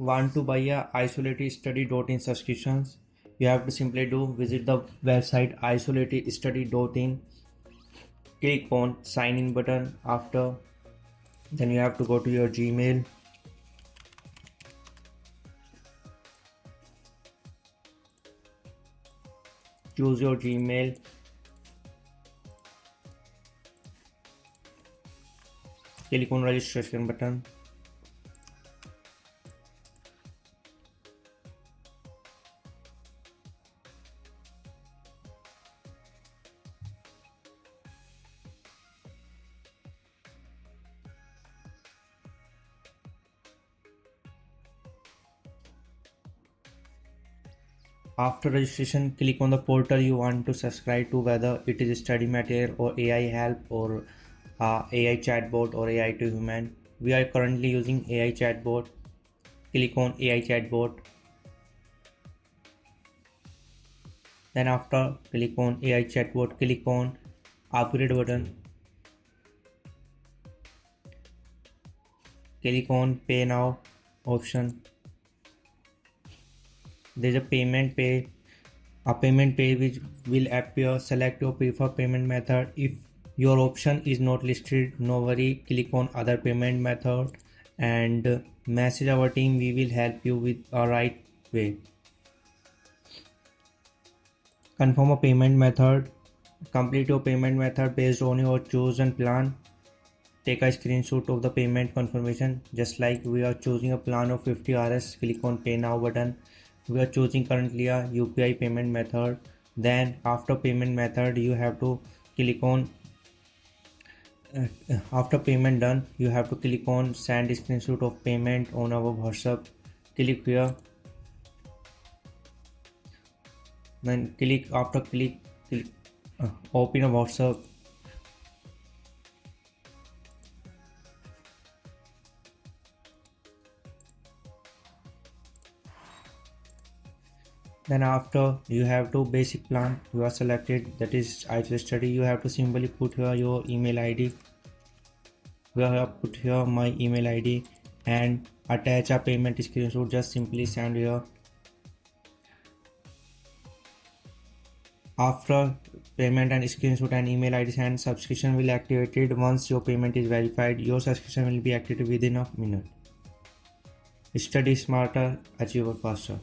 Want to buy a Isolatedstudy.in subscriptions? You have to simply visit the website Isolatedstudy.in, click on sign in button. After then you have to go to your Gmail, choose your Gmail, click on registration button. After registration, click on the portal you want to subscribe to, whether it is study material or AI help or AI chatbot or AI to human. We are currently using AI chatbot. Click on AI chatbot. Then after click on AI chatbot, click on upgrade button. Click on pay now option. There's a payment page which will appear. Select your preferred payment method. If your option is not listed, no worry, click on other payment method and message our team. We will help you with a right way. Confirm a payment method. Complete your payment method based on your chosen plan. Take a screenshot of the payment confirmation. Just like we are choosing a plan of 50 Rs, click on pay now button. We are choosing currently a UPI payment method. Then after payment method you have to click on after payment done you have to click on send screenshot of payment on our WhatsApp. Click here, then click open a WhatsApp. Then after you have to basic plan you are selected, that is Isolatedstudy. You have to simply put here your email ID. We have put here my email ID and attach a payment screenshot. Just simply send here. After payment and screenshot and email ID and subscription will activated. Once your payment is verified, your subscription will be activated within a minute. Study smarter, achieve faster.